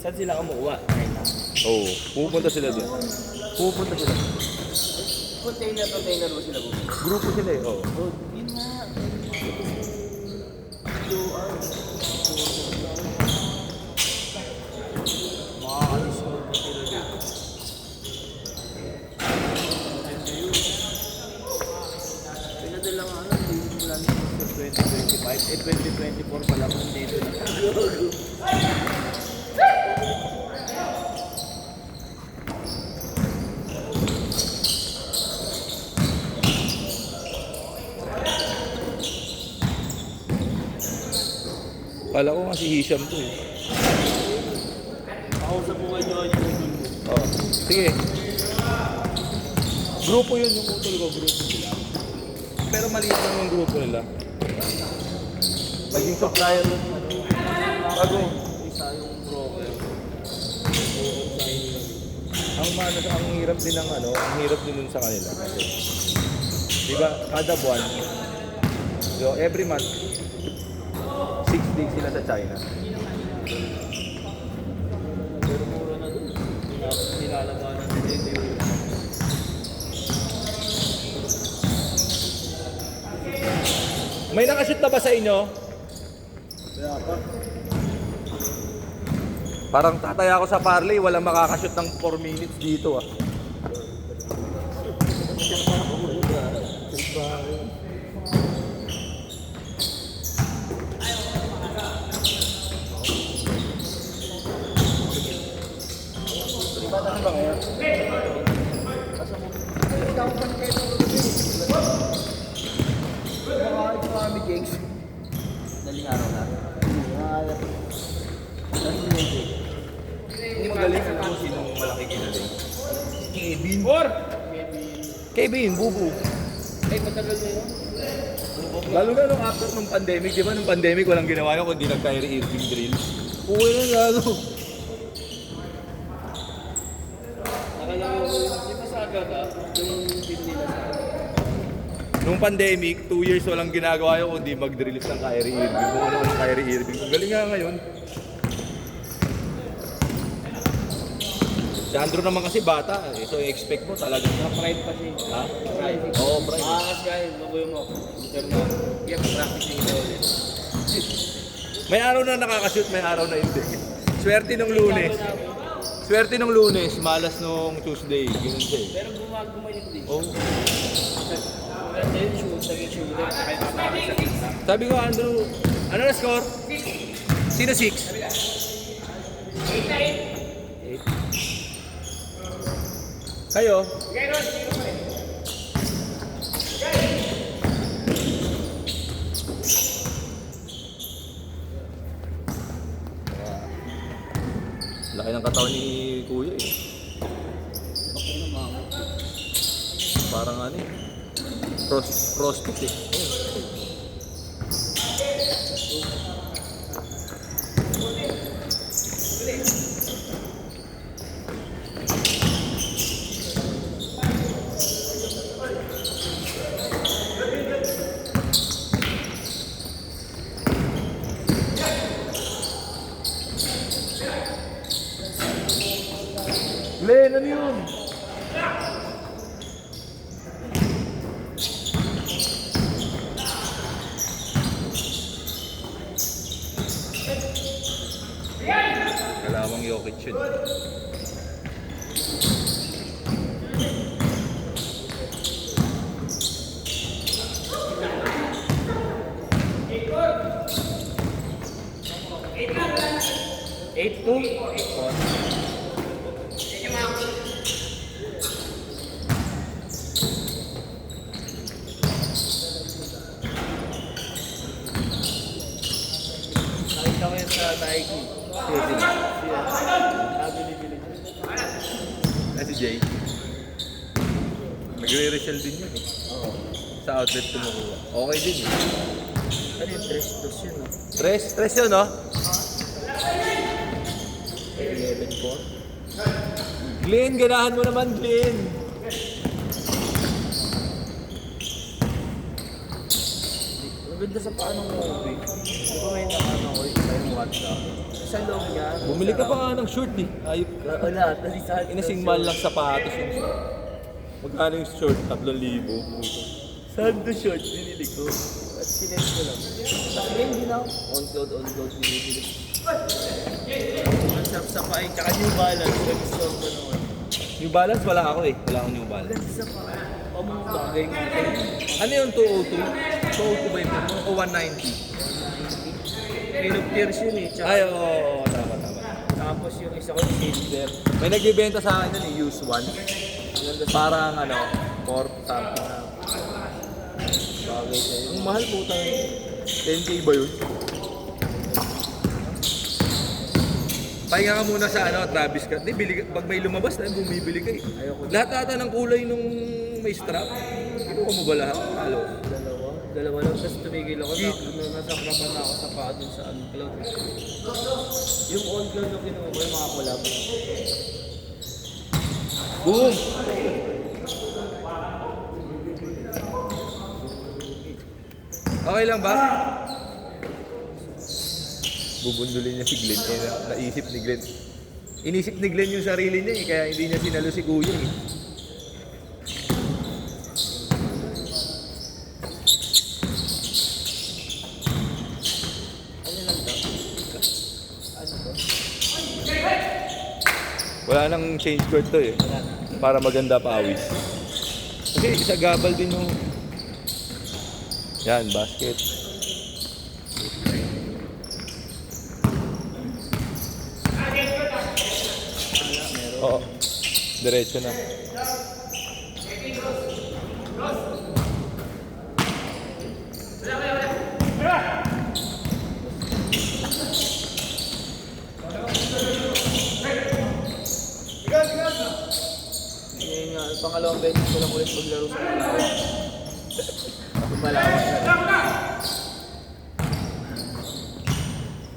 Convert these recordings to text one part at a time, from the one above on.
Saan sila kumukuha? China. Oo, pupunta sila doon. Pupunta sila. Container mo sila bumili. Grupo sila eh, oo. Oh, yun nga. Makakalis mo pa sila dito. Pinadala nga ano, hindi lang sa 2025. 2024 pala kung dito na. Kala ko nga si Hisham to eh. Ako sa buhay nyo yung idol mo. Oo. Sige. Grupo yun yung utol ko, grupo sila. Pero maliit lang yung grupo nila. Maging supplier nun. Bago. Isa yung broker. Ang hirap din ng ano, ang hirap din nun sa kanila. Kasi, di ba, kada buwan, so every month, 6 days sila sa China. Pero mura na dun. Nilalabanan nila yung May nakashoot na ba sa inyo? kaya pa. Parang tataya ako sa parlay, walang makakashoot ng 4 minutes dito ah. Ano ba ngayon? Ikaw pa na kayo. Makakain pa kami cakes. Daling araw na. Hindi magaling alam mo sinong malaki kinaling. Kevin. Kevin, bubu. Ay, matagal na yun. Lalo na nung after nung pandemic, di ba nung pandemic walang ginawa yun kundi nag-Kyrie Irving drill. Uwi na lalo. Nakalaro ko yun. Di ba sa Agata? Yung team nila sa Nung pandemic, 2 years walang ginagawa yun kundi mag-release ng Kyrie Irving. Kung ano ang Kyrie Irving. Ang galing nga ngayon. Si Andrew naman kasi bata, eh. So expect mo talaga. pride pa siya. Ha? Pride. Oo, pride. Makakas ka yun. Lukuyo mo. Pero mo. Iya, practice niya ulit. May araw na nakakashoot, may araw na hindi. Swerte nung Lunes. Swerte nung Lunes, malas nung Tuesday. Ganun siya eh. Pero gumaling din. Oh. Pero yun, naging shooter. Kahit sa pizza. Sabi ko, Andrew, ano na score? Sino 6? 8. Kayo? Laki ng katawan ni Kuya eh. Okay na mga. Parang ano eh. Prospect eh. Glenn, ano yun? Kalawang Jokic yun. Nakita ko yan sa Nike. Nabili-bili. Si Jay. Nagre-resell din yun eh. Oo. Sa outlet kumukuha. Okay din eh. Ano yung dress dos yun, no? Tres yun no? 11 ko. Glenn, ganahan mo naman Glenn. Maganda sa paano mo, Ubi. Di ba may nakano ko yung WhatsApp? Sa loob niya. Bumili ka pa nga ng short eh. Ayop ka. Wala, talisahan. Inasing mahal lang sapatos yung short. Magkano yung short? 3,000. Sando short, binili ko. At sinet ko lang. Kasi ngayon hindi na ako. On-cloud, binibili. Ang sapsapain, tsaka New Balance. Nag-store ko naman. New Balance wala ako eh. Wala akong New Balance. Ganda sa pa. Pamubagay nga. Ano yung 202? 202 ba yun? O 190? Pinog tears yun eh. Tsaka, Ay, oo. Tama. tapos yung isa ko yung silver. May nagbibenta sa akin nun eh, used one. Parang ano, 4 something na. Bagay sa'yo. Ang mahal po tayo. 10K ba yun? Pahinga ka muna sa ano, Travis ka. Di, pag may lumabas na, bumibili ka eh. Ayoko. Lahat ata ng kulay nung may strap. Kinuha mo ba lahat? Halo. Dalawa lang. Tapos tumigil ako. Nasakrapan na ako sa paa dun sa on-cloud. Yung on-cloud na kinuha ko, yung mga collab. Boom! Okay lang ba? Bubundulin niya si Glenn. Naisip ni Glenn. Inisip ni Glenn yung sarili niya eh, kaya hindi niya sinalo si Kuya eh. Ano lang daw? Ano to? Wala nang change court to eh. Wala na. Para maganda pawis. Kasi isa gabal din yung... Yan, basket. Oo. Diretso na. Ngayon nga, pangalawang beses ko lang ulit maglaro sa Malawak. Malawak na rin.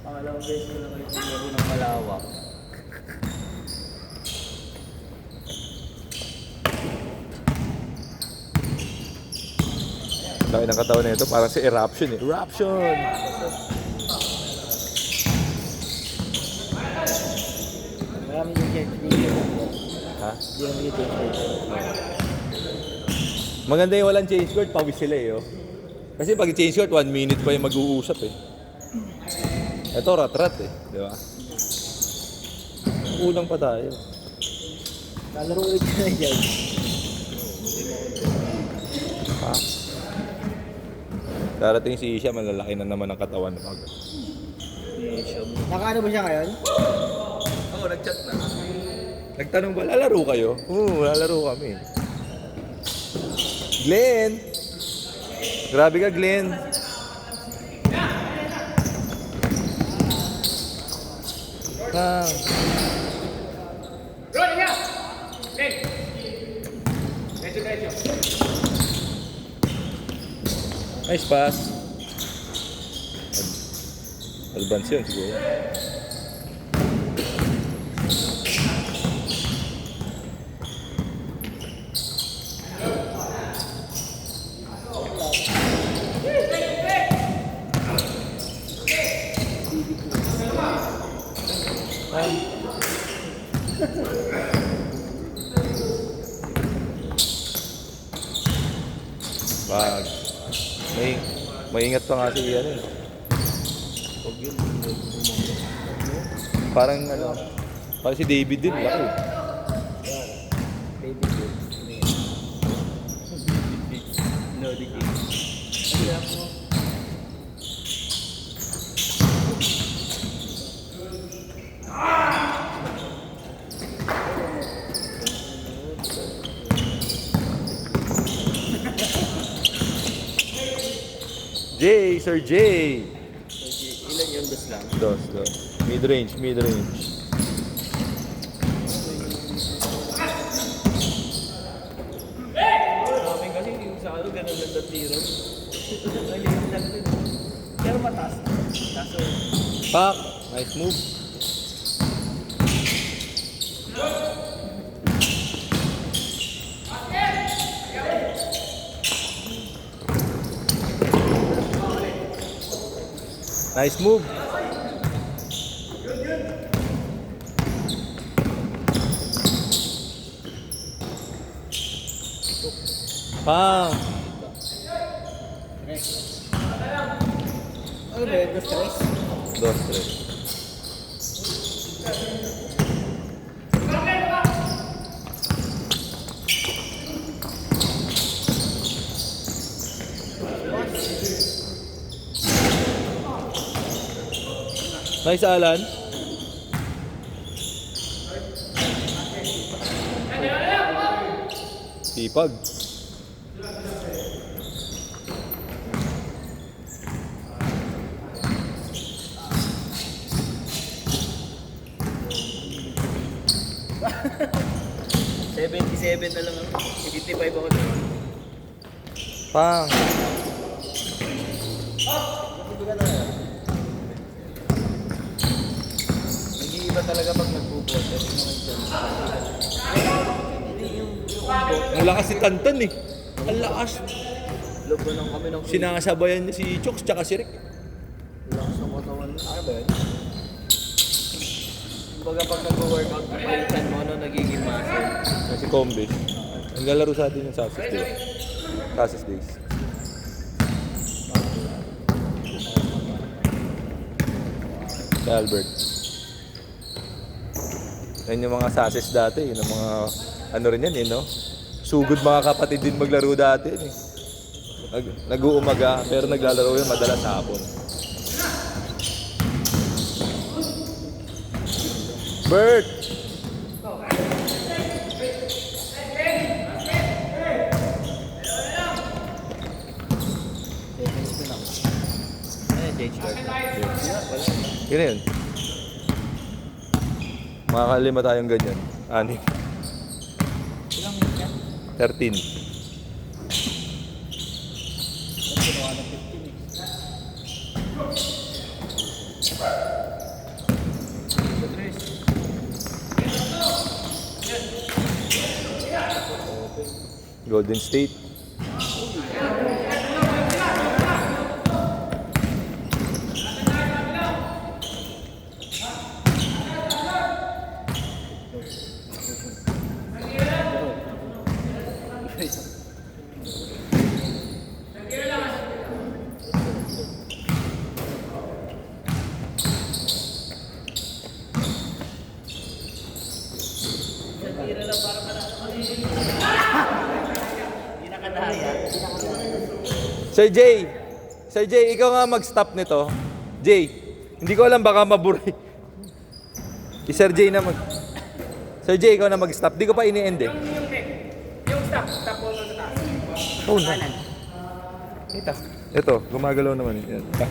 Pangalawang beses ko lang ulit maglaro ng Malawak. Laki ng katawan na ito, parang si Eruption eh. Eruption! Maraming yung change. Ha? Hindi naman yung change. Maganda yung walang change court, pawis sila eh. Oh. Kasi pag change court, 1 minute pa yung mag-uusap eh. Ito, rat-rat eh. Di ba? Ulang pa tayo. Lalaro ulit ka na dyan. Ha? Darating si Isha, malalaki na naman ang katawan ng pag. Nakaano ba siya ngayon? Oo, nag-chat na. Nagtanong ba, lalaro kayo? Oo, lalaro kami. Glenn! Grabe ka, Glenn. Ah. Nice pass. Advance yun siguro. Wag. Maingat pa nga si Ian eh. Huwag yun. Parang ano, parang si David din, laki. Baby girls. Lodi king. Kaya mo. Jay, Sir Jay. Ilan yun? Dos lang. Dos. Mid-range. Maraming kasi yung sa ano, ganun lang na tiro. Maliit lang din. Pero mataas. Kaso, Pak, nice move. Nice move. Pang! Ano ba yun? Stress? Dos, tres. Nice, Alan. Sipag. $77 na lang ako. 85 ako doon. Pang! Nag-iiba talaga pag nagpo-post. Kasi naman dyan. Hindi yung Ang lakas si Tantan eh. Ang lakas. lobo lang kami ng Sinasabayan niya si Chooks tsaka si Rick. lakas ng katawan. Ano ba yun? Kumbaga pag nag-workout, kapalitan mo, ano, nagiging muscle. Si Combis. Ang lalaro sa atin yung Sasis Days. Sasis Days. Si Albert. Yan yung mga Sasis dati. Yun ang mga ano rin yan eh, no? Sugod mga kapatid din maglaro dati. Eh. Nag-uumaga pero naglalaro yun madalas hapon. Bert! Yun na yun. Makakalima tayong ganyan. Ani. Ilang minutes yan? 13. Ginawa ng 15 eh. Golden State. Sir Jay, ikaw nga mag-stop nito. Jay, hindi ko alam baka maburay. Sir Jay na Sir Jay, ikaw na mag-stop. Di ko pa ini-end eh. Yung stop mo sa taas. Oh, na. Ito, gumagalaw naman. Yan.